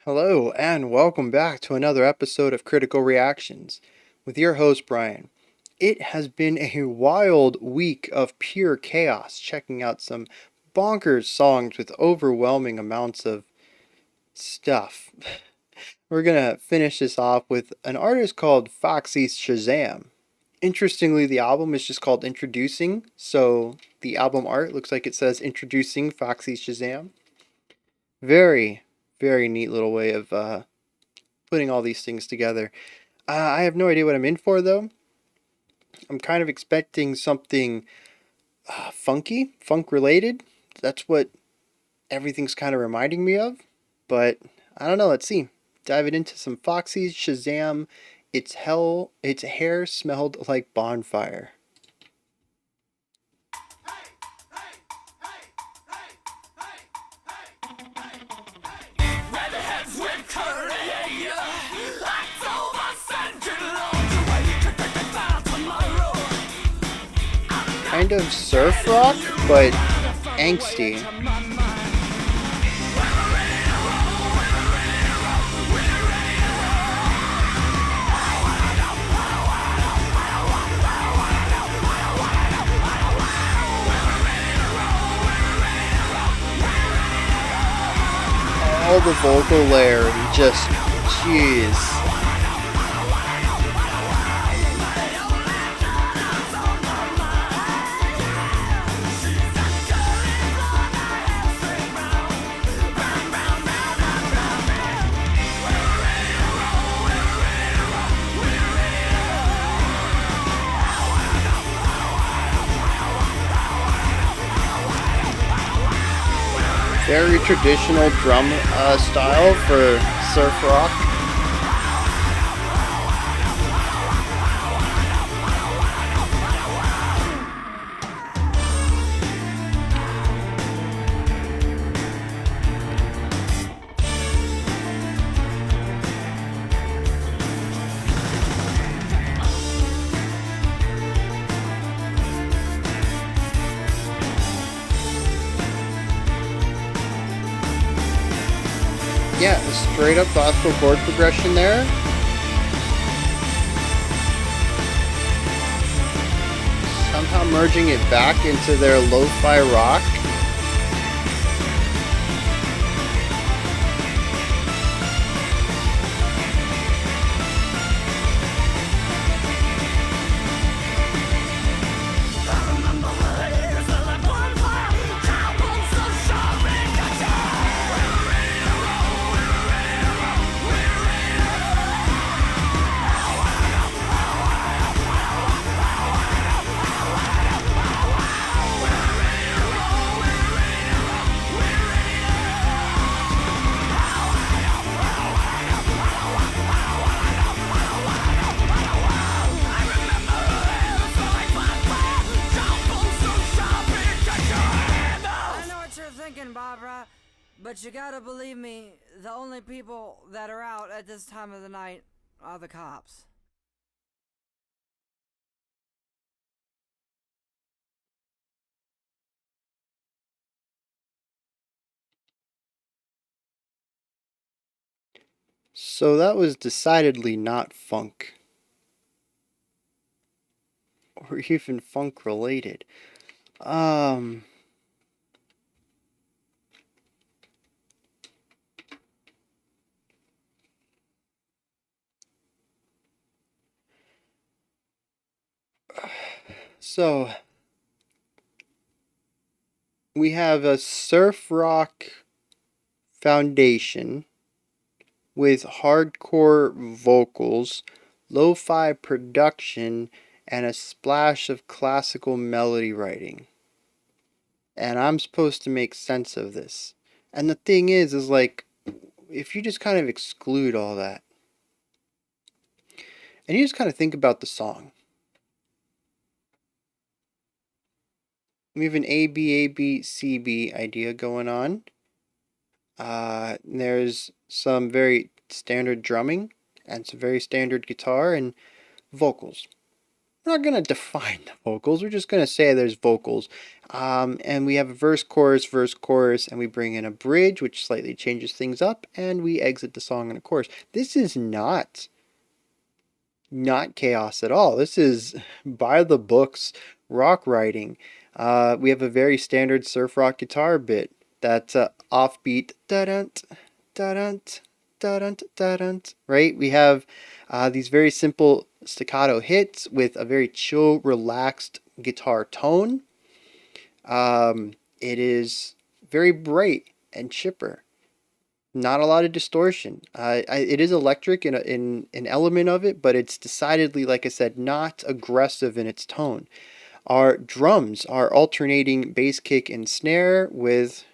Hello, and welcome back to another episode of Critical Reactions with your host, Bryan. It has been a wild week of pure chaos, checking out some bonkers songs with overwhelming amounts of stuff. We're gonna finish this off with an artist called Foxy Shazam. Interestingly, the album is just called Introducing, so the album art looks like it says Introducing Foxy Shazam. Very, very neat little way of putting all these things together. I have no idea what I'm in for though. I'm kind of expecting something funky, funk related. That's what everything's kind of reminding me of. But I don't know. Let's see. Dive it into some Foxy's Shazam. Its hell. Its hair smelled like bonfire. Kind of surf rock, but angsty. All the vocal layer and just, jeez. Very traditional drum style for surf rock. Yeah, straight up classical chord progression there. Somehow merging it back into their lo-fi rock. Barbara, but you gotta believe me, the only people that are out at this time of the night are the cops. So that was decidedly not funk. Or even funk related. Um... So, we have a surf rock foundation with hardcore vocals, lo-fi production, and a splash of classical melody writing. And I'm supposed to make sense of this. And the thing is like, if you just kind of exclude all that, and you just kind of think about the song, we have an A B A B C B idea going on. There's some very standard drumming and some very standard guitar and vocals. we're not going to define the vocals. We're just going to say there's vocals. And we have a verse, chorus, and we bring in a bridge, which slightly changes things up, and we exit the song in a chorus. This is not chaos at all. This is by the books rock writing. We have a very standard surf rock guitar bit that's offbeat da-dunt, da-dunt, da-dunt, da-dunt, right? We have these very simple staccato hits with a very chill, relaxed guitar tone. It is very bright and chipper. Not a lot of distortion. It is electric in an element of it, but it's decidedly, like I said, not aggressive in its tone. Our drums are alternating bass kick and snare with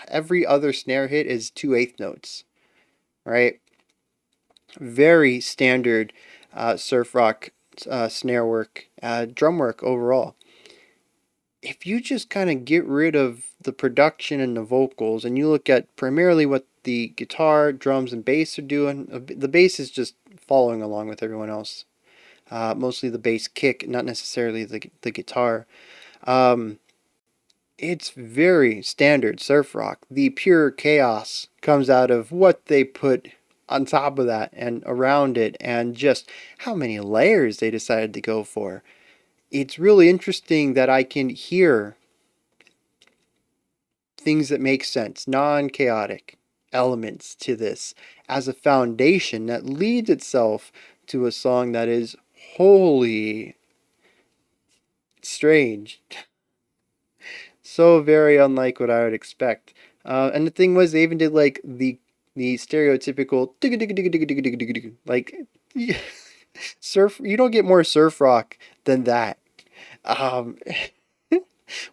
every other snare hit is 2/8 notes, right? Very standard surf rock snare work, drum work overall. If you just kind of get rid of the production and the vocals and you look at primarily what the guitar, drums, and bass are doing, the bass is just following along with everyone else. Mostly the bass kick, not necessarily the guitar. Um, it's very standard surf rock. The pure chaos comes out of what they put on top of that and around it, and just how many layers they decided to go for. It's really interesting that I can hear things that make sense, non chaotic elements to this as a foundation that leads itself to a song that is wholly strange. So very unlike what I would expect. And the thing was, they even did like the stereotypical like surf. You don't get more surf rock than that. Um,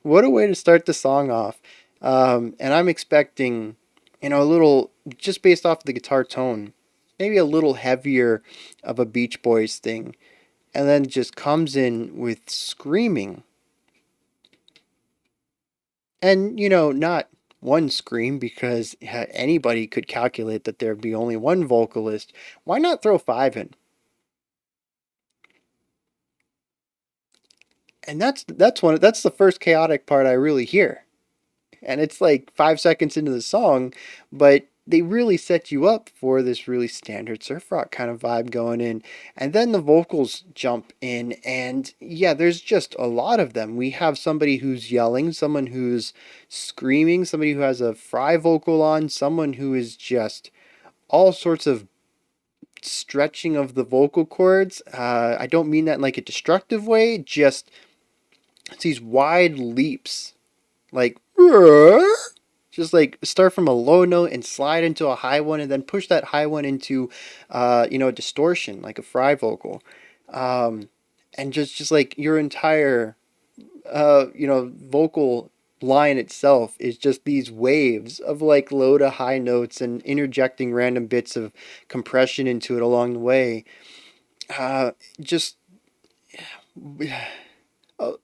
what a way to start the song off. And I'm expecting, a little, just based off the guitar tone, maybe a little heavier of a Beach Boys thing. And then just comes in with screaming. And, not one scream because anybody could calculate that there'd be only one vocalist. Why not throw five in? And that's the first chaotic part I really hear. And it's like 5 seconds into the song, but they really set you up for this really standard surf rock kind of vibe going in. And then the vocals jump in, and yeah, there's just a lot of them. We have somebody who's yelling, someone who's screaming, somebody who has a fry vocal on, someone who is just all sorts of stretching of the vocal cords. I don't mean that in like a destructive way, just it's these wide leaps, like just like start from a low note and slide into a high one, and then push that high one into, a distortion like a fry vocal, um, and just like your entire, vocal line itself is just these waves of like low to high notes and interjecting random bits of compression into it along the way. Just oh,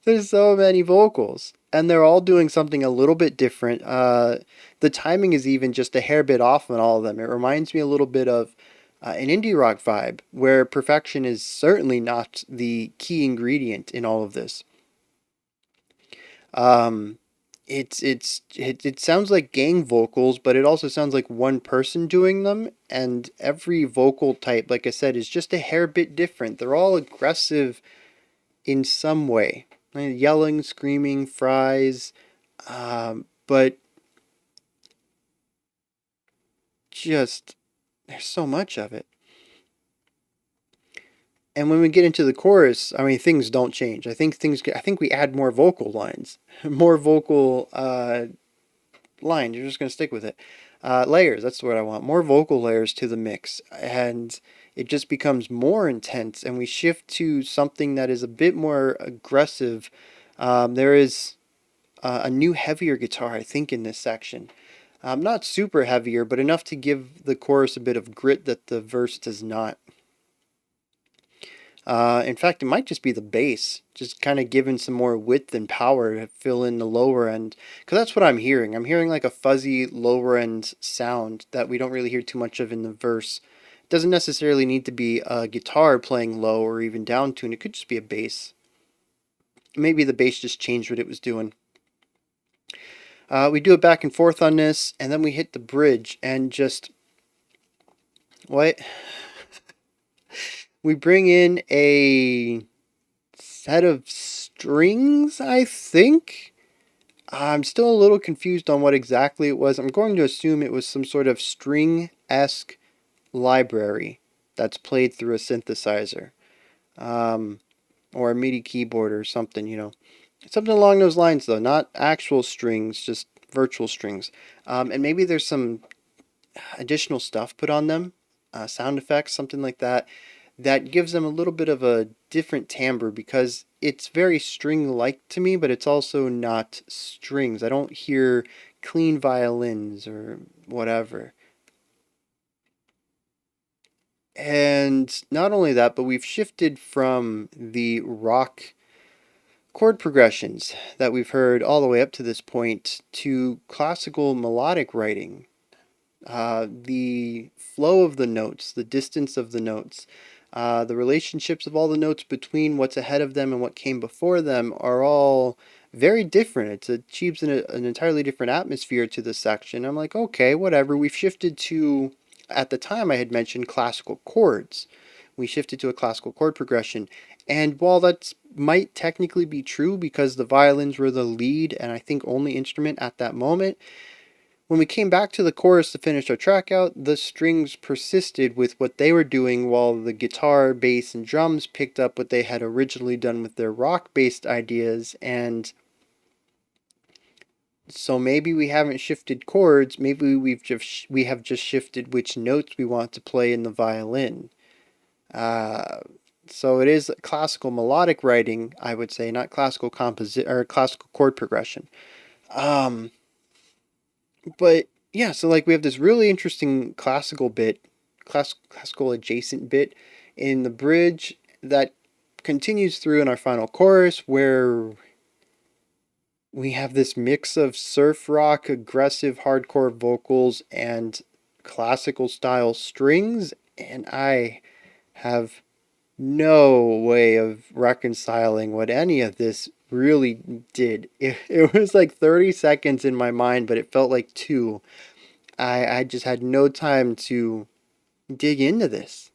there's so many vocals, and they're all doing something a little bit different. The timing is even just a hair bit off on all of them. It reminds me a little bit of an indie rock vibe, where perfection is certainly not the key ingredient in all of this. Um, it sounds like gang vocals, but it also sounds like one person doing them, and every vocal type, like I said, is just a hair bit different. They're all aggressive in some way. Yelling, screaming, fries, but just there's so much of it. And when we get into the chorus, I mean, things don't change. I think we add more vocal lines, more vocal lines. You're just gonna stick with it. Layers. That's what I want. More vocal layers to the mix, and it just becomes more intense. And we shift to something that is a bit more aggressive. There is a new heavier guitar, I think, in this section. Not super heavier, but enough to give the chorus a bit of grit that the verse does not. In fact, it might just be the bass, just kind of giving some more width and power to fill in the lower end. Because that's what I'm hearing. I'm hearing like a fuzzy lower end sound that we don't really hear too much of in the verse. Doesn't necessarily need to be a guitar playing low or even down tune. It could just be a bass. Maybe the bass just changed what it was doing. We do it back and forth on this, and then we hit the bridge and just what? We bring in a set of strings, I think. I'm still a little confused on what exactly it was. I'm going to assume it was some sort of string-esque library that's played through a synthesizer, um, or a MIDI keyboard or something, Something along those lines, though, not actual strings, just virtual strings. And maybe there's some additional stuff put on them, sound effects, something like that, that gives them a little bit of a different timbre because it's very string-like to me, but it's also not strings. I don't hear clean violins or whatever. And not only that, but we've shifted from the rock chord progressions that we've heard all the way up to this point to classical melodic writing. The flow of the notes, the distance of the notes, the relationships of all the notes between what's ahead of them and what came before them are all very different. It achieves an entirely different atmosphere to this section. I'm like, okay, whatever. We've shifted to, at the time I had mentioned classical chords. We shifted to a classical chord progression. And while that might technically be true because the violins were the lead and I think only instrument at that moment, when we came back to the chorus to finish our track out, the strings persisted with what they were doing while the guitar, bass, and drums picked up what they had originally done with their rock-based ideas. And so maybe we haven't shifted chords, maybe we have just shifted which notes we want to play in the violin. Uh, so it is classical melodic writing, I would say, not classical or classical chord progression. Um, But yeah, so like we have this really interesting classical adjacent bit in the bridge that continues through in our final chorus where we have this mix of surf rock, aggressive hardcore vocals, and classical style strings, and I have no way of reconciling what any of this really did. It was like 30 seconds in my mind, but it felt like two. I just had no time to dig into this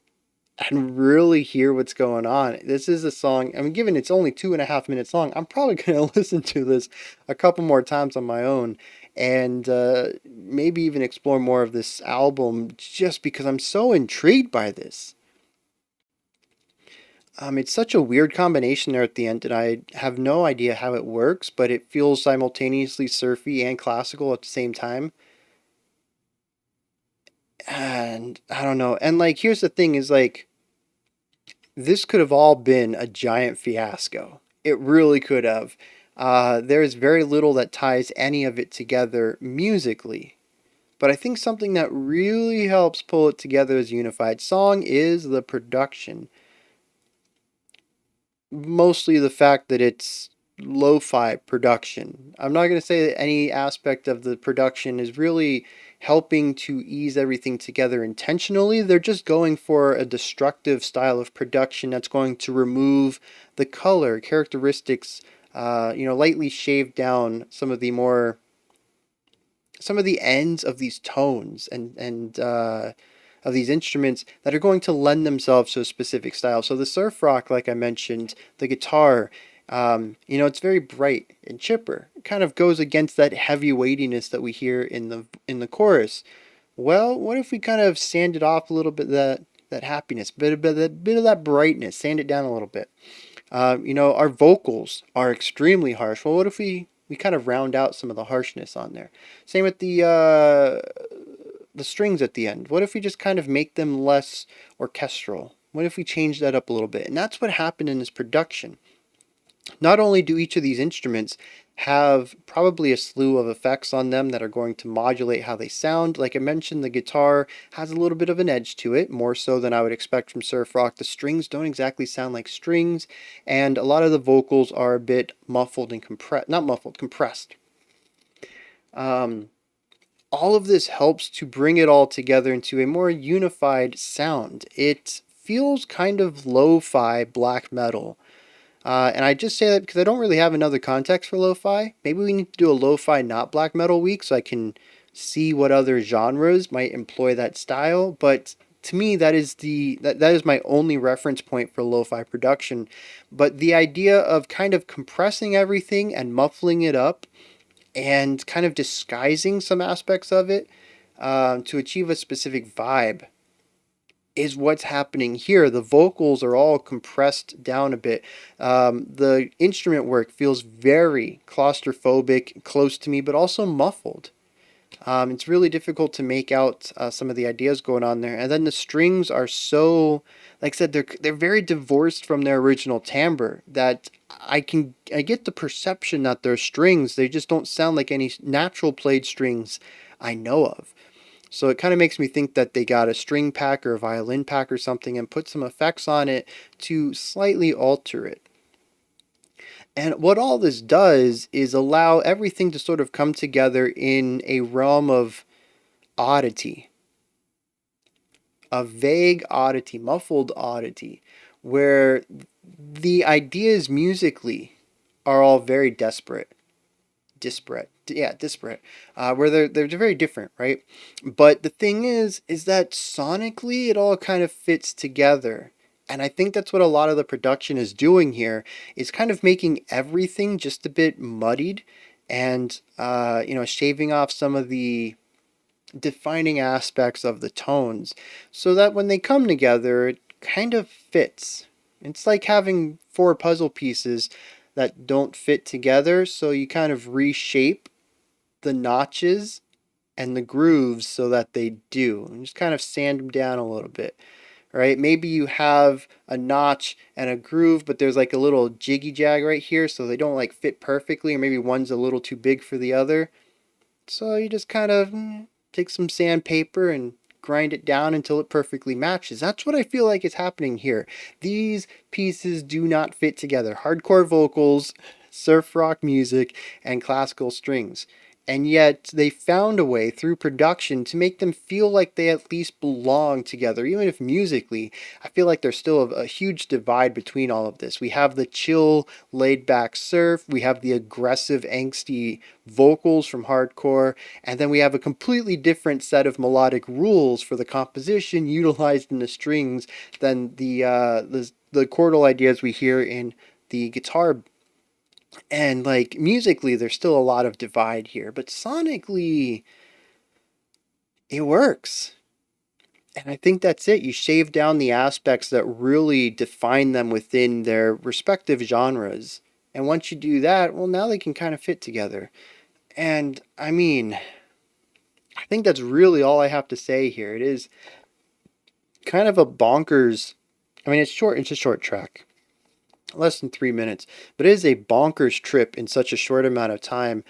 and really hear what's going on. This is a song, I mean, given it's only 2.5 minutes long, I'm probably going to listen to this a couple more times on my own and maybe even explore more of this album just because I'm so intrigued by this. It's such a weird combination there at the end, and I have no idea how it works, but it feels simultaneously surfy and classical at the same time. And I don't know. And like, here's the thing: is like, this could have all been a giant fiasco. It really could have. There is very little that ties any of it together musically. But I think something that really helps pull it together as a unified song is the production. Mostly the fact that it's lo-fi production. I'm not going to say that any aspect of the production is really helping to ease everything together intentionally. They're just going for a destructive style of production that's going to remove the color characteristics, lightly shave down some of the ends of these tones and of these instruments that are going to lend themselves to a specific style. So the surf rock, like I mentioned, the guitar, it's very bright and chipper. It kind of goes against that heavy weightiness that we hear in the chorus. Well, what if we kind of sanded off a little bit that happiness, bit of that brightness, sand it down a little bit. Our vocals are extremely harsh. Well, what if we kind of round out some of the harshness on there? Same with the strings at the end. What if we just kind of make them less orchestral? What if we change that up a little bit? And that's what happened in this production. Not only do each of these instruments have probably a slew of effects on them that are going to modulate how they sound. Like I mentioned, the guitar has a little bit of an edge to it, more so than I would expect from surf rock. The strings don't exactly sound like strings, and a lot of the vocals are a bit muffled and compressed. Not muffled, compressed. Um, all of this helps to bring it all together into a more unified sound. It feels kind of lo-fi black metal. And I just say that because I don't really have another context for lo-fi. Maybe we need to do a lo-fi not black metal week so I can see what other genres might employ that style. But to me, that is my only reference point for lo-fi production. But the idea of kind of compressing everything and muffling it up and kind of disguising some aspects of it to achieve a specific vibe is what's happening here. The vocals are all compressed down a bit. The instrument work feels very claustrophobic, close to me, but also muffled. It's really difficult to make out some of the ideas going on there. And then the strings are so, like I said, they're very divorced from their original timbre. That I get the perception that they're strings. They just don't sound like any natural played strings I know of. So it kind of makes me think that they got a string pack or a violin pack or something and put some effects on it to slightly alter it. And what all this does is allow everything to sort of come together in a realm of oddity, a vague oddity, muffled oddity, where the ideas musically are all very disparate, where they're very different, right? But the thing is that sonically it all kind of fits together. And I think that's what a lot of the production is doing here, is kind of making everything just a bit muddied and shaving off some of the defining aspects of the tones so that when they come together, it kind of fits. It's like having four puzzle pieces that don't fit together, so you kind of reshape the notches and the grooves so that they do. And just kind of sand them down a little bit, right? Maybe you have a notch and a groove, but there's like a little jiggy jag right here, so they don't like fit perfectly, or maybe one's a little too big for the other. So you just kind of take some sandpaper and grind it down until it perfectly matches. That's what I feel like is happening here. These pieces do not fit together. Hardcore vocals, surf rock music, and classical strings. And yet they found a way through production to make them feel like they at least belong together. Even if musically, I feel like there's still a huge divide between all of this. We have the chill, laid back surf, we have the aggressive, angsty vocals from hardcore, and then we have a completely different set of melodic rules for the composition utilized in the strings than the chordal ideas we hear in the guitar. And like musically, there's still a lot of divide here, but sonically, it works. And I think that's it. You shave down the aspects that really define them within their respective genres. And once you do that, well, now they can kind of fit together. And I mean, I think that's really all I have to say here. It is kind of a bonkers. I mean, it's short. It's a short track, less than 3 minutes, but it is a bonkers trip in such a short amount of time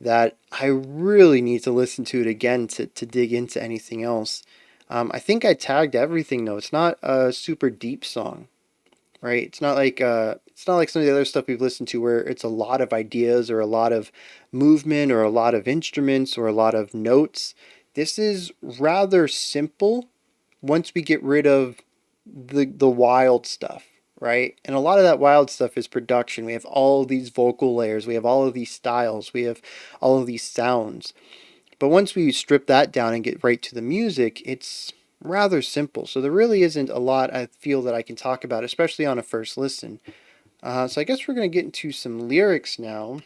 that I really need to listen to it again to dig into anything else. I think I tagged everything though. It's not a super deep song, right? It's not like some of the other stuff we've listened to where it's a lot of ideas or a lot of movement or a lot of instruments or a lot of notes. This is rather simple once we get rid of the wild stuff, right? And a lot of that wild stuff is production. We have all of these vocal layers, we have all of these styles, we have all of these sounds. But once we strip that down and get right to the music, it's rather simple. So there really isn't a lot I feel that I can talk about, especially on a first listen. So I guess we're going to get into some lyrics now.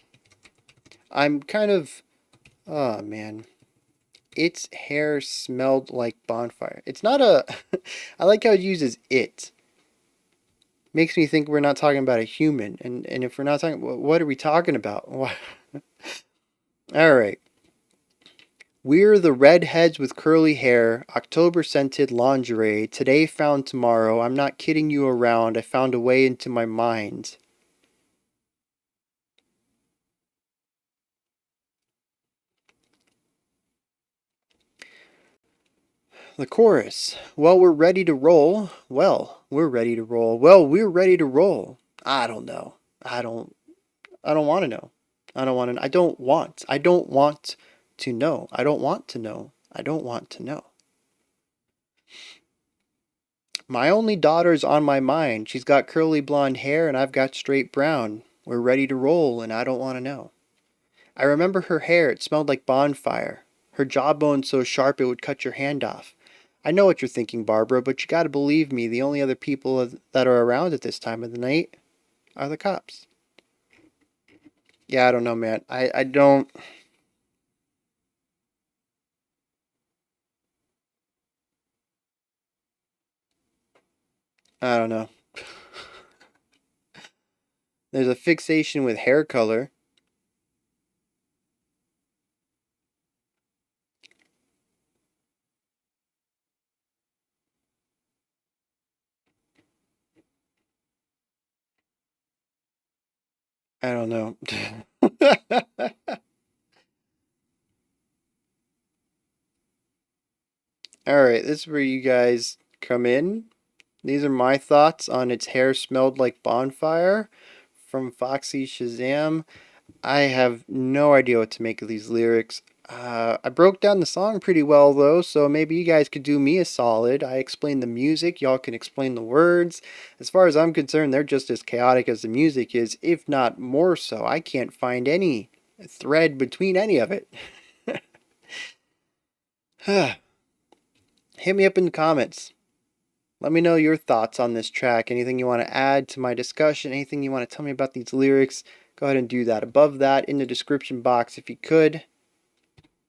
I'm kind of, oh man, its hair smelled like bonfire. It's not a, I like how it uses it. Makes me think we're not talking about a human. And if we're not talking, what are we talking about? All right. We're the redheads with curly hair, October scented lingerie, today found tomorrow. I'm not kidding you around. I found a way into my mind. The chorus. Well, we're ready to roll. Well, we're ready to roll. Well, we're ready to roll. I don't know. I don't want to know. I don't want to I don't want to know. I don't want to know. I don't want to know. My only daughter's on my mind. She's got curly blonde hair and I've got straight brown. We're ready to roll and I don't want to know. I remember her hair, it smelled like bonfire. Her jawbone so sharp it would cut your hand off. I know what you're thinking, Barbara, but you gotta believe me, the only other people that are around at this time of the night are the cops. Yeah, I don't know, man. I don't. I don't know. There's a fixation with hair color. I don't know. Alright, this is where you guys come in. These are my thoughts on Its Hair Smelled Like Bonfire from Foxy Shazam. I have no idea what to make of these lyrics. I broke down the song pretty well though, so maybe you guys could do me a solid. I explained the music, y'all can explain the words. As far as I'm concerned, they're just as chaotic as the music is, if not more so. I can't find any thread between any of it. Hit me up in the comments. Let me know your thoughts on this track. Anything you want to add to my discussion, anything you want to tell me about these lyrics, go ahead and do that. Above that, in the description box, if you could,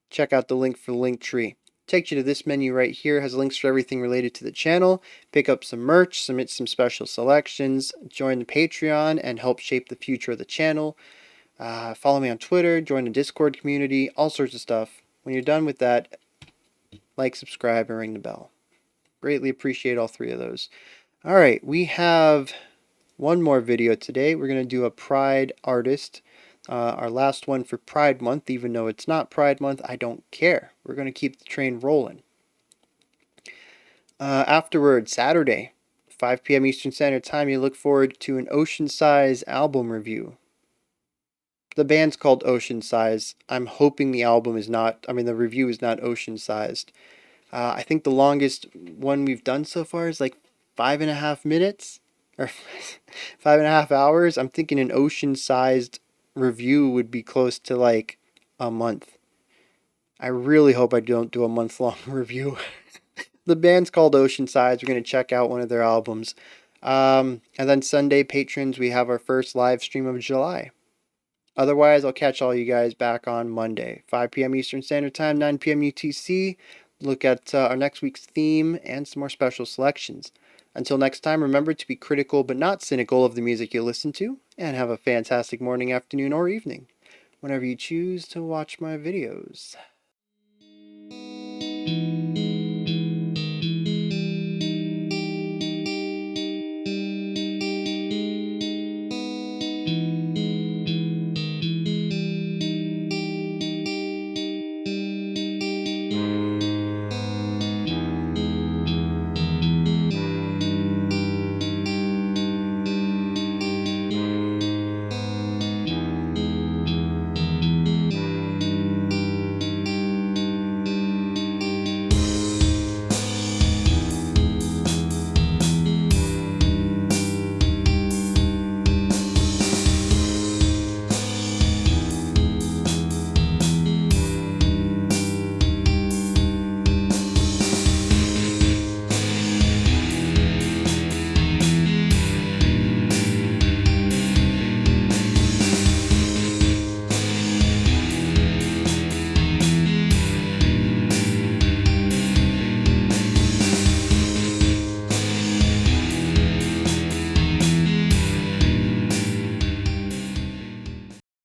check out the link for Linktree. Takes you to this menu right here, has links for everything related to the channel. Pick up some merch, submit some special selections, join the Patreon, and help shape the future of the channel. Follow me on Twitter, join the Discord community, all sorts of stuff. When you're done with that, like, subscribe, and ring the bell. Greatly appreciate all three of those. Alright, we have one more video today. We're going to do a Pride artist. Our last one for Pride Month, even though it's not Pride Month, I don't care. We're going to keep the train rolling. Afterwards, Saturday, 5 p.m. Eastern Standard Time, you look forward to an Ocean Size album review. The band's called Ocean Size. I'm hoping the album is not, the review is not ocean sized. I think the longest one we've done so far is like 5.5 minutes or 5.5 hours. I'm thinking an ocean sized review would be close to like a month. I really hope I don't do a month-long review. The band's called Ocean Size. We're going to check out one of their albums. And then Sunday, patrons, we have our first live stream of July. Otherwise, I'll catch all you guys back on Monday, 5 p.m. Eastern Standard Time, 9 p.m. UTC. Look at our next week's theme and some more special selections. Until next time, remember to be critical but not cynical of the music you listen to, and have a fantastic morning, afternoon, or evening, whenever you choose to watch my videos.